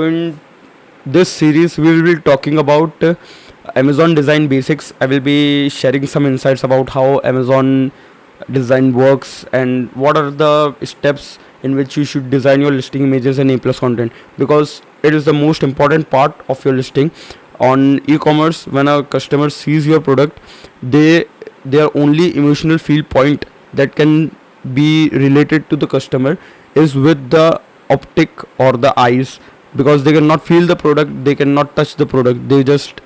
So in this series we will be talking about Amazon design basics. I will be sharing some insights about how Amazon design works and what are the steps in which you should design your listing images and A plus content, because it is the most important part of your listing. On e-commerce, when a customer sees your product, they their only emotional feel point that can be related to the customer is with the optic or the eyes, because they cannot feel the product, they cannot touch the product, they just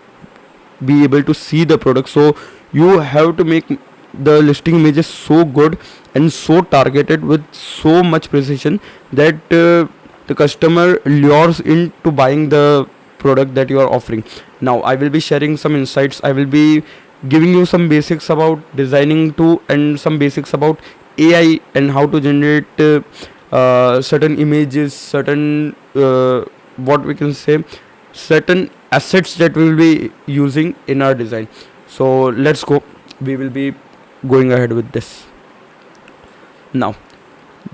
be able to see the product. So you have to make the listing images so good and so targeted with so much precision that the customer lures into buying the product that you are offering. Now I will be sharing some insights, I will be giving you some basics about designing too, and some basics about AI and how to generate certain images, certain what we can say, certain assets that we will be using in our design. So let's go, we will be going ahead with this. Now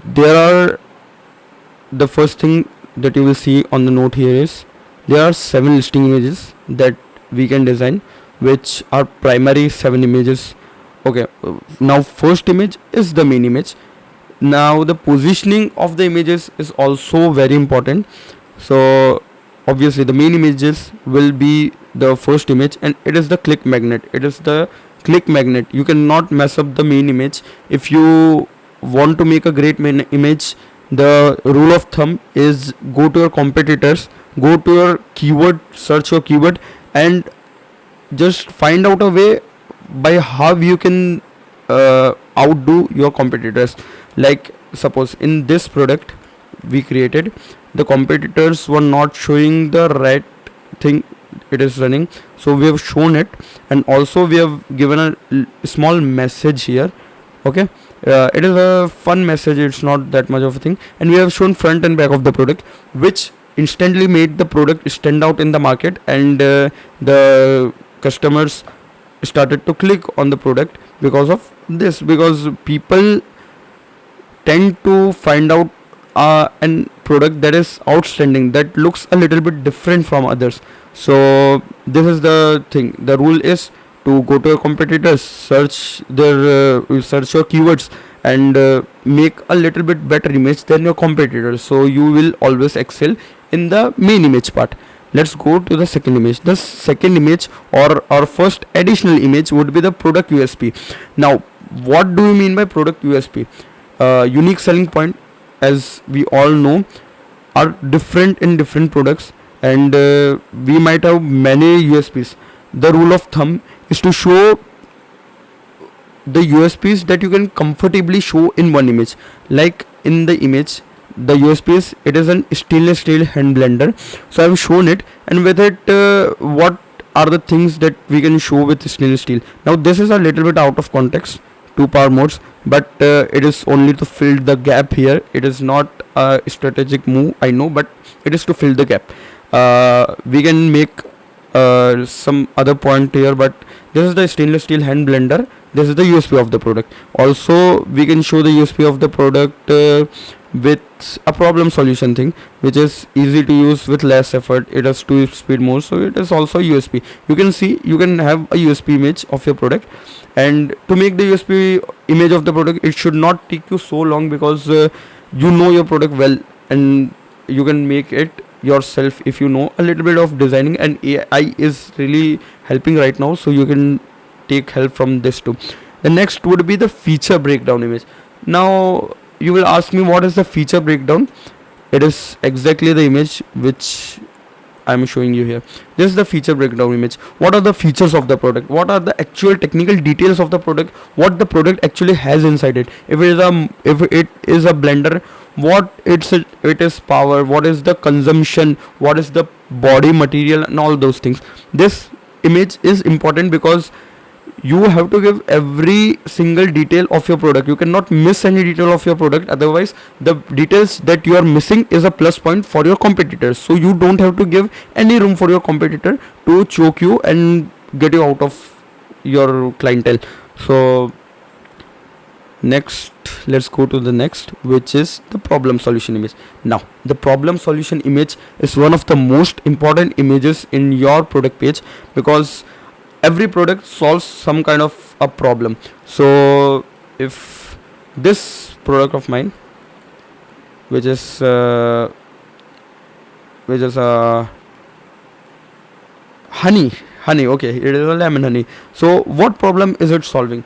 there are, the first thing that you will see on the note here is there are 7 listing images that we can design, which are primary 7 images. Okay, now first image is the main image. Now the positioning of the images is also very important. So obviously the main images will be the first image, and it is the click magnet, it is the click magnet. You cannot mess up the main image. If you want to make a great main image, the rule of thumb is go to your competitors, go to your keyword, search your keyword, and just find out a way by how you can outdo your competitors. Like suppose in this product we created, the competitors were not showing the right thing, it is running, so we have shown it, and also we have given a small message here. Okay, it is a fun message, it's not that much of a thing, and we have shown front and back of the product, which instantly made the product stand out in the market, and the customers started to click on the product because of this, because people tend to find out an product that is outstanding, that looks a little bit different from others. So this is the thing, the rule is to go to your competitors, search their search your keywords, and make a little bit better image than your competitors, so you will always excel in the main image part. Let's go to the second image. The second image, or our first additional image, would be the product USP. Now what do you mean by product USP? Unique selling point, as we all know, are different in different products, and we might have many USPs. The rule of thumb is to show the USPs that you can comfortably show in one image. Like in the image, the USP is it is an stainless steel hand blender, so I have shown it, and with it what are the things that we can show with stainless steel. Now this is a little bit out of context, 2 power modes, but it is only to fill the gap here. It is not a strategic move, I know, but it is to fill the gap. We can make some other point here, but this is the stainless steel hand blender, this is the USP of the product. Also we can show the USP of the product with a problem solution thing, which is easy to use with less effort, it has 2 speed modes, so it is also USP. You can see, you can have a USP image of your product, and to make the USP image of the product, it should not take you so long, because you know your product well, and you can make it yourself if you know a little bit of designing, and AI is really helping right now, so you can take help from this too. The next would be the feature breakdown image. Now you will ask me, what is the feature breakdown? It is exactly the image which I am showing you here. This is the feature breakdown image. What are the features of the product? What are the actual technical details of the product? What the product actually has inside it? If it is a blender, what it is power, what is the consumption, what is the body material, and all those things. This image is important because you have to give every single detail of your product. You cannot miss any detail of your product, otherwise the details that you are missing is a plus point for your competitors. So you don't have to give any room for your competitor to choke you and get you out of your clientele. So Next, let's go to the next, which is the problem solution image. Now the problem solution image is one of the most important images in your product page, because every product solves some kind of a problem. So if this product of mine, which is honey, okay, it is a lemon honey. So what problem is it solving?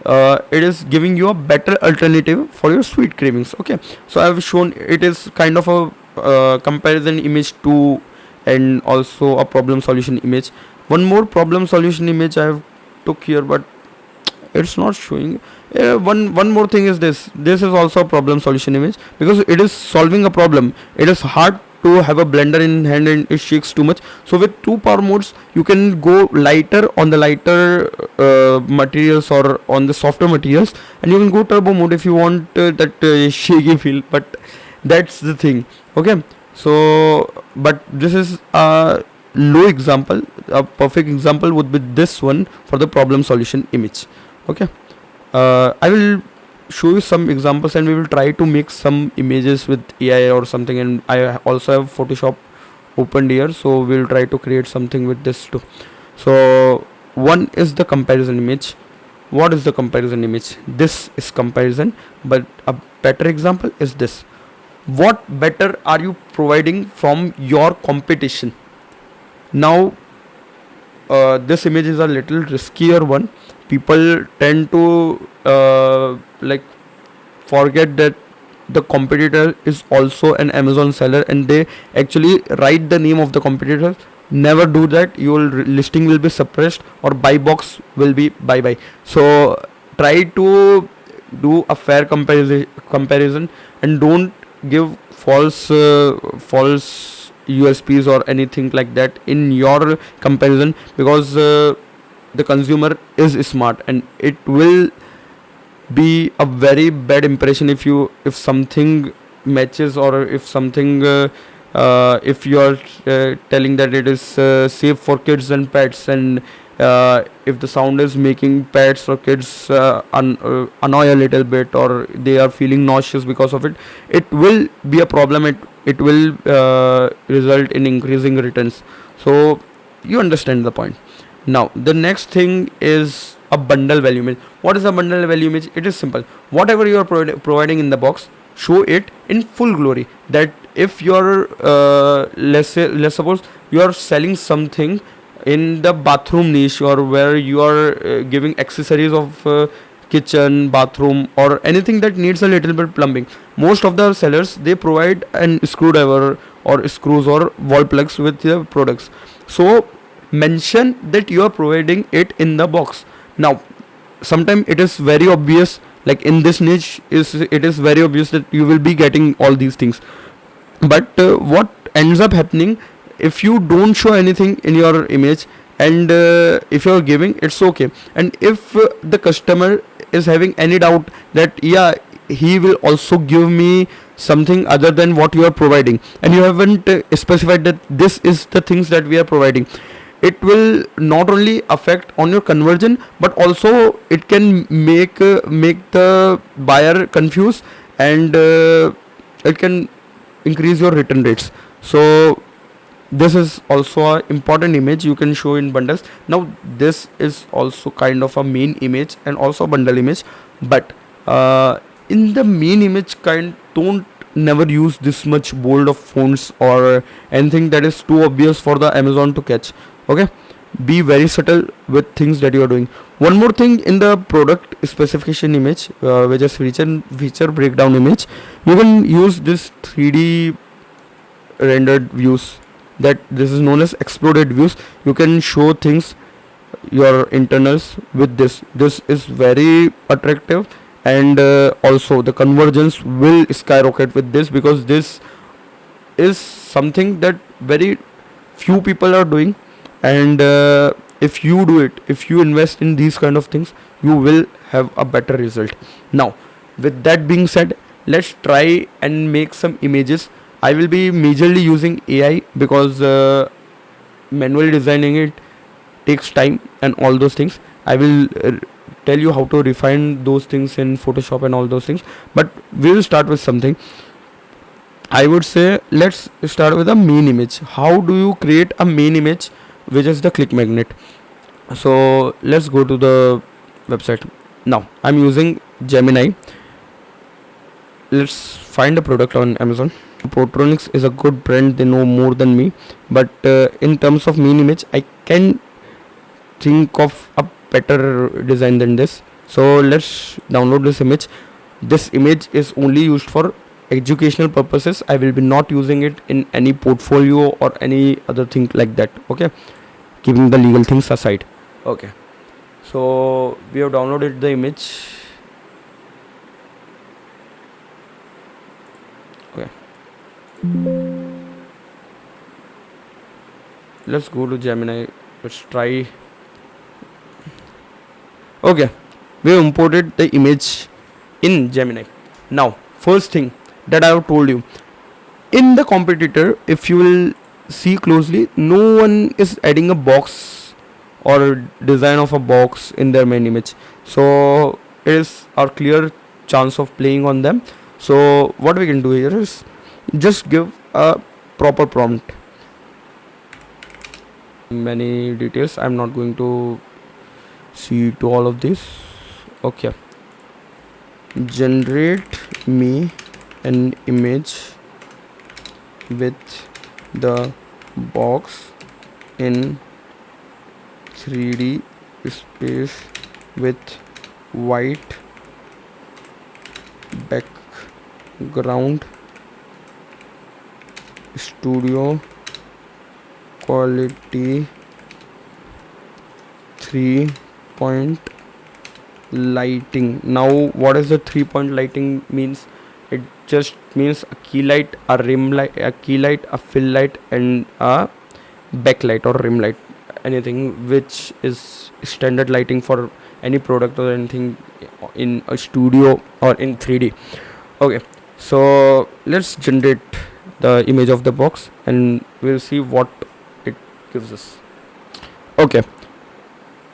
It is giving you a better alternative for your sweet cravings. Okay, so I have shown it is kind of a comparison image too, and also a problem solution image. One more problem solution image I have took here, but it's not showing. One more thing is this is also a problem solution image, because it is solving a problem. It is hard to have a blender in hand and it shakes too much. So with two power modes you can go lighter on the lighter materials or on the softer materials, and you can go turbo mode if you want that shaky feel. But that's the thing. Okay, so but this is a low example. A perfect example would be this one for the problem solution image. Okay, I will show you some examples, and we will try to make some images with AI or something. And I also have Photoshop opened here, so we'll try to create something with this too. So one is the comparison image. What is the comparison image? This is comparison, but a better example is this. What better are you providing from your competition? Now this image is a little riskier one. People tend to like forget that the competitor is also an Amazon seller, and they actually write the name of the competitor. Never do that. Your listing will be suppressed, or buy box will be bye bye. So try to do a fair comparison, and don't give false USPs or anything like that in your comparison, because the consumer is smart, and it will be a very bad impression if something matches, or if something if you are telling that it is safe for kids and pets, and if the sound is making pets or kids annoy a little bit, or they are feeling nauseous because of it, it will be a problem. It will result in increasing returns. So you understand the point. Now the next thing is a bundle value image. What is a bundle value image? It is simple. Whatever you are providing in the box, show it in full glory. That if you're let's suppose you are selling something in the bathroom niche, or where you are giving accessories of kitchen, bathroom, or anything that needs a little bit plumbing. Most of the sellers, they provide an screwdriver or screws or wall plugs with their products. So mention that you are providing it in the box. Now sometimes it is very obvious, like in this niche it is very obvious that you will be getting all these things. But what ends up happening, if you don't show anything in your image, and if you're giving, it's okay. And if the customer is having any doubt that yeah, he will also give me something other than what you are providing, and you haven't specified that this is the things that we are providing, it will not only affect on your conversion, but also it can make the buyer confused, and it can increase your return rates. So this is also a important image you can show in bundles. Now this is also kind of a main image and also a bundle image, but in the main image kind, don't never use this much bold of fonts or anything that is too obvious for the Amazon to catch. Okay, be very subtle with things that you are doing. One more thing, in the product specification image, which is feature breakdown image, you can use this 3D rendered views, that this is known as exploded views. You can show things, your internals, with this is very attractive, and also the conversions will skyrocket with this, because this is something that very few people are doing. And if you do it, if you invest in these kind of things, you will have a better result. Now with that being said, let's try and make some images. I will be majorly using AI, because manually designing it takes time and all those things. I will tell you how to refine those things in Photoshop and all those things, but we will start with something. I would say let's start with a main image. How do you create a main image which is the click magnet? So let's go to the website. Now I'm using Gemini. Let's find a product on Amazon. Portronics is a good brand, they know more than me, but in terms of main image I can think of a better design than this. So let's download this image. This image is only used for educational purposes. I will be not using it in any portfolio or any other thing like that, okay, keeping the legal things aside. Okay, so we have downloaded the image. Okay, let's go to Gemini. Let's try. Okay, we imported the image in Gemini. Now first thing that I have told you, in the competitor, if you will see closely, no one is adding a box or design of a box in their main image, so it is our clear chance of playing on them. So what we can do here is just give a proper prompt. Many details, I'm not going to see to all of this. Okay, generate me an image with the box in 3D space with white background, studio quality, 3-point lighting. Now what is the 3-point lighting means? It just means a key light, a rim light, a key light, a fill light, and a backlight or rim light, anything which is standard lighting for any product or anything in a studio or in 3D. Okay, so let's generate the image of the box and we'll see what it gives us. Okay,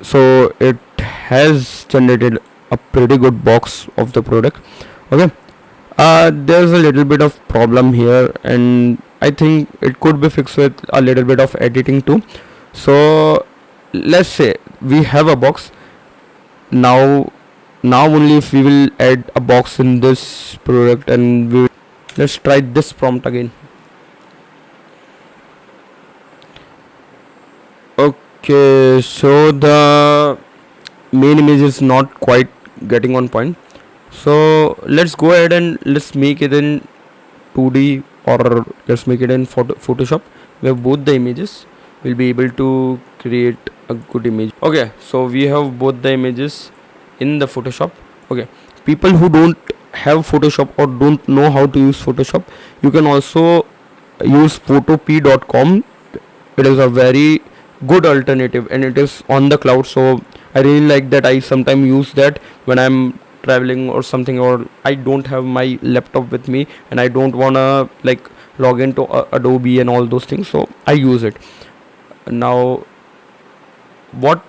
so it has generated a pretty good box of the product. Okay, there's a little bit of problem here and I think it could be fixed with a little bit of editing too. So let's say we have a box. Now only if we will add a box in this product, and let's try this prompt again. Okay, so the main image is not quite getting on point, so let's go ahead and let's make it in 2D or let's make it in Photoshop. We have both the images, we'll be able to create a good image. Okay, so we have both the images in the Photoshop. Okay, people who don't have Photoshop or don't know how to use Photoshop, you can also use photop.com. It is a very good alternative and it is on the cloud, so I really like that. I sometimes use that when I'm traveling or something, or I don't have my laptop with me and I don't wanna like log into Adobe and all those things, so I use it. Now what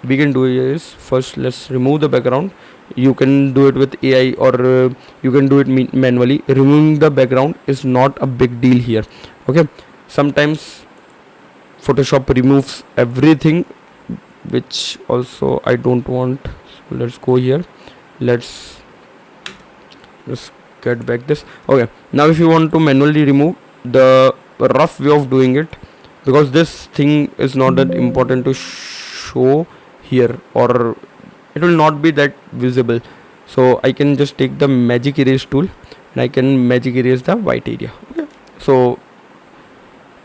we can do is, first let's remove the background. You can do it with AI or you can do it manually. Removing the background is not a big deal here. Okay, sometimes Photoshop removes everything, which also I don't want. So let's go here, let's get back this. Okay, now if you want to manually remove, the rough way of doing it, because this thing is not that important to show here, or it will not be that visible, so I can just take the magic erase tool and I can magic erase the white area. Okay, so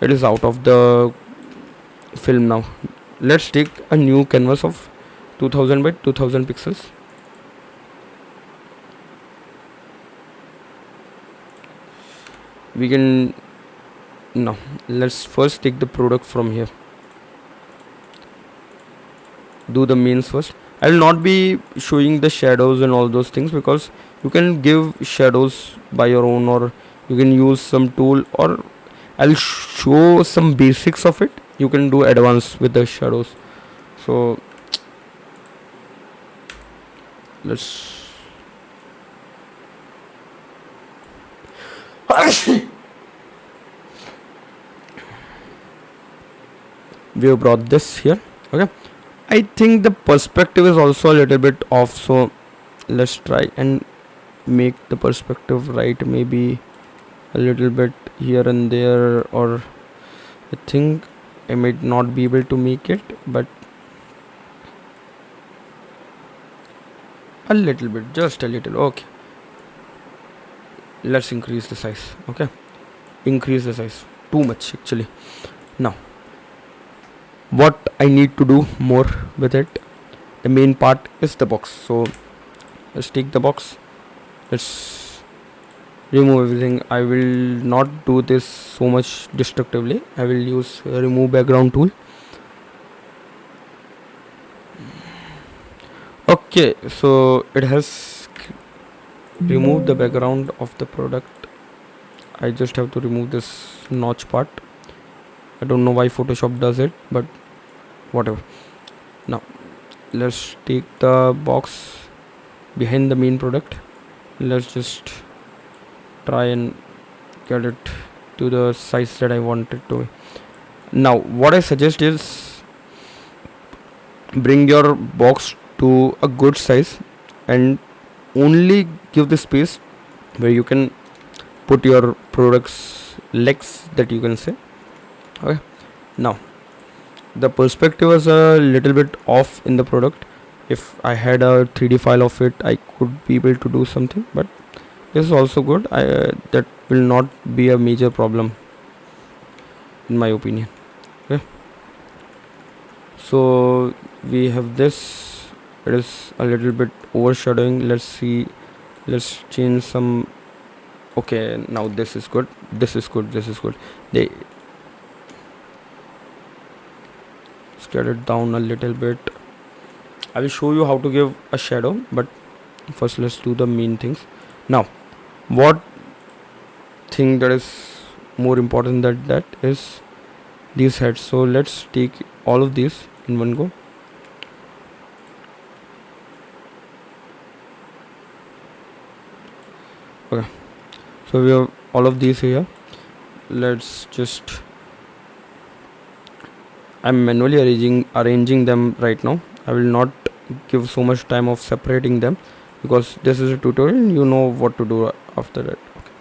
it is out of the film. Now let's take a new canvas of 2000 by 2000 pixels. We can now let's first take the product from here. Do the means first. I will not be showing the shadows and all those things, because you can give shadows by your own, or you can use some tool, or I'll show some basics of it. You can do advanced with the shadows. So let's we have brought this here. Okay, I think the perspective is also a little bit off, so let's try and make the perspective right, maybe a little bit here and there, or I think I might not be able to make it, but a little bit, just a little. Okay, let's increase the size. Okay, increase the size too much actually. Now what I need to do more with it, the main part is the box. So let's take the box, let's remove everything. I will not do this so much destructively. I will use remove background tool. Okay, so it has removed the background of the product. I just have to remove this notch part. I don't know why Photoshop does it, but whatever. Now let's take the box behind the main product. Let's just try and get it to the size that I want it to be. Now what I suggest is bring your box to a good size and only give the space where you can put your products legs, that you can say. Okay, now the perspective was a little bit off in the product. If I had a 3D file of it, I could be able to do something, but this is also good. That will not be a major problem in my opinion. Okay, so we have this, it is a little bit overshadowing. Let's see, let's change some. Okay, now this is good, this is good, this is good. They scale it down a little bit. I will show you how to give a shadow, but first let's do the main things. Now what thing that is more important than that is these heads. So let's take all of these in one go. Okay, so we have all of these here. Let's just, I'm manually arranging them right now. I will not give so much time of separating them because this is a tutorial, you know what to do after that. Okay,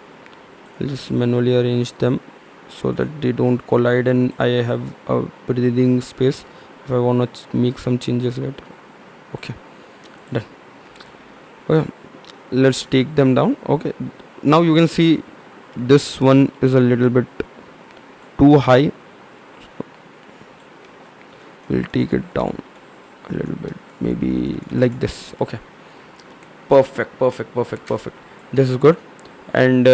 I'll just manually arrange them so that they don't collide and I have a breathing space if I want to make some changes later. Okay, done. Okay, let's take them down. Okay, now you can see this one is a little bit too high. We'll take it down a little bit, maybe like this. Okay, perfect, perfect, perfect, perfect. This is good. And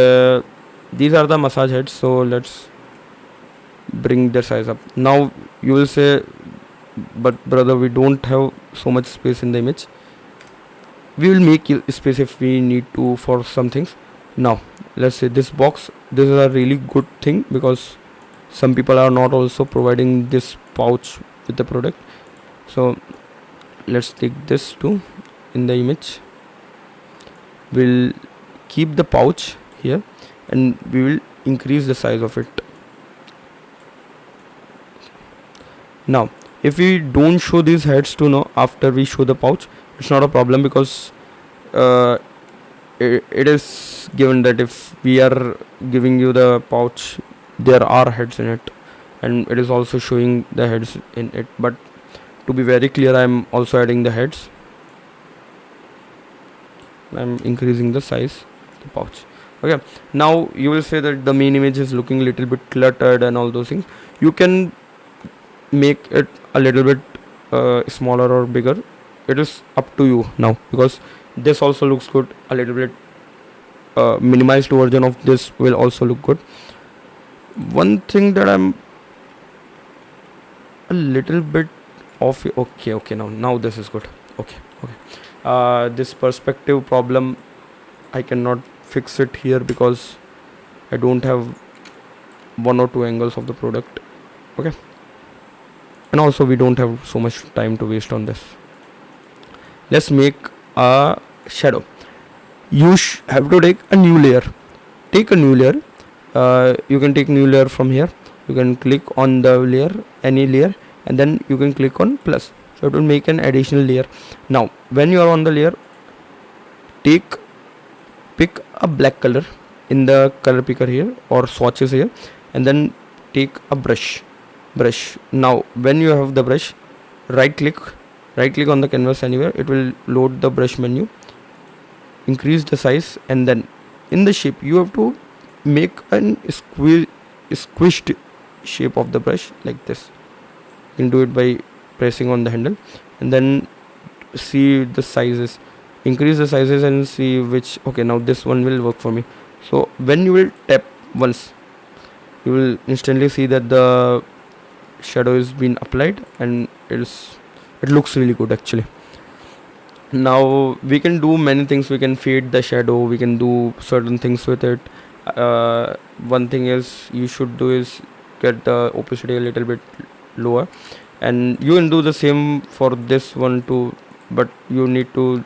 these are the massage heads, so let's bring their size up. Now you will say, but brother, we don't have so much space in the image. We will make space if we need to for some things. Now let's say this box, this is a really good thing because some people are not also providing this pouch with the product. So let's take this too in the image. We'll keep the pouch here and we will increase the size of it. Now if we don't show these heads to know after we show the pouch, it's not a problem because it is given that if we are giving you the pouch, there are heads in it and it is also showing the heads in it. But to be very clear, I am also adding the heads. I am increasing the size of the pouch. Okay, now you will say that the main image is looking a little bit cluttered and all those things. You can make it a little bit smaller or bigger. It is up to you now because this also looks good. A little bit minimized version of this will also look good. One thing that I'm a little bit off. Okay, now this is good. Okay, this perspective problem, I cannot fix it here because I don't have one or two angles of the product. Okay, and also we don't have so much time to waste on this. Let's make a shadow. You have to take a new layer. Take a new layer. You can take new layer from here. You can click on the layer, any layer, and then you can click on plus, so it will make an additional layer. Now when you are on the layer, pick a black color in the color picker here or swatches here, and then take a brush. Now when you have the brush, right click on the canvas anywhere, it will load the brush menu, increase the size, and then in the shape you have to make an squished shape of the brush like this. You can do it by pressing on the handle, and then see the sizes, increase the sizes and see which. Okay, now this one will work for me. So when you will tap once, you will instantly see that the shadow is been applied, and it looks really good actually. Now we can do many things. We can fade the shadow, we can do certain things with it. One thing is you should do is get the opacity a little bit lower, and you can do the same for this one too, but you need to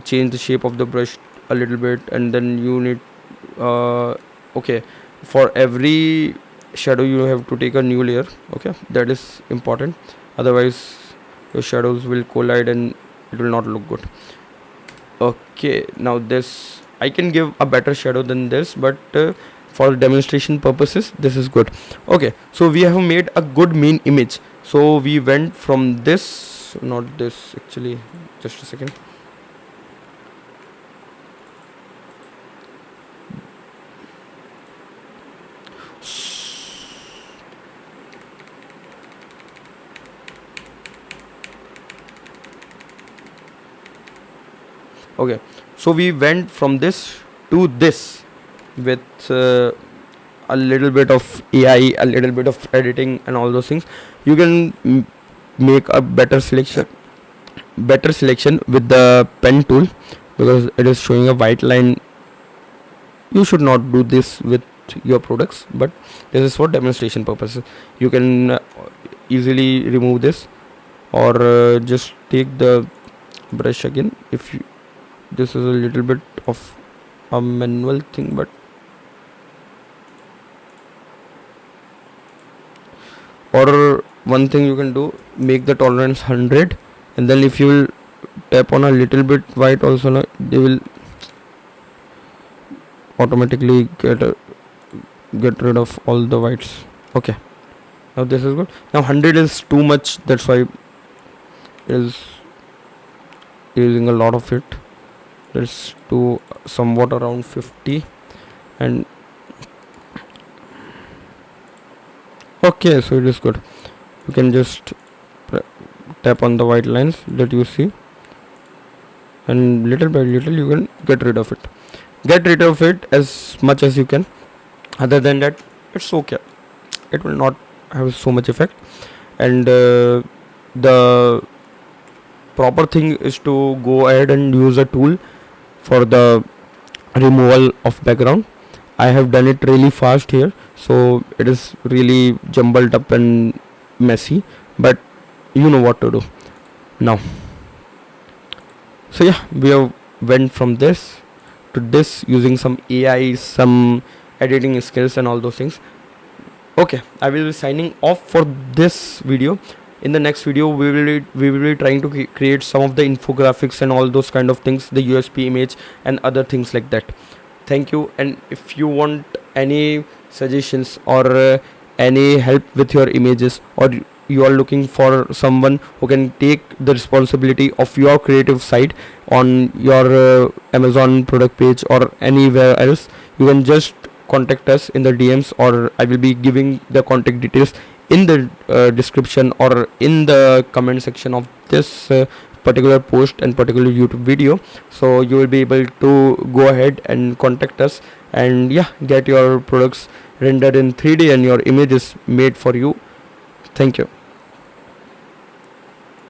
change the shape of the brush a little bit, and then you need okay, for every shadow you have to take a new layer. Okay, that is important, otherwise your shadows will collide and it will not look good. Okay, now this I can give a better shadow than this, but for demonstration purposes this is good. Okay, so we have made a good main image. So we went from this, not this actually, just a second. Okay, so we went from this to this with a little bit of AI, a little bit of editing and all those things. You can make a better selection with the pen tool, because it is showing a white line. You should not do this with your products, but this is for demonstration purposes. You can easily remove this, or just take the brush again. If you, this is a little bit of a manual thing, but or one thing you can do, make the tolerance 100, and then if you will tap on a little bit white also, they will automatically get rid of all the whites. Okay, now this is good. Now 100 is too much, that's why it is using a lot of it. Let's do somewhat around 50, and okay, so it is good. You can just tap on the white lines that you see, and little by little you can get rid of it as much as you can. Other than that, it's okay, it will not have so much effect. And the proper thing is to go ahead and use a tool for the removal of background. I have done it really fast here, so it is really jumbled up and messy, but you know what to do now. So yeah, we have went from this to this using some AI, some editing skills and all those things. Okay, I will be signing off for this video. In the next video we will be trying to create some of the infographics and all those kind of things, the USP image and other things like that. Thank you. And if you want any suggestions or any help with your images, or you are looking for someone who can take the responsibility of your creative side on your Amazon product page or anywhere else, you can just contact us in the DMs, or I will be giving the contact details in the description or in the comment section of this particular post and particular YouTube video. So you will be able to go ahead and contact us, and yeah, get your products rendered in 3D and your images made for you. Thank you.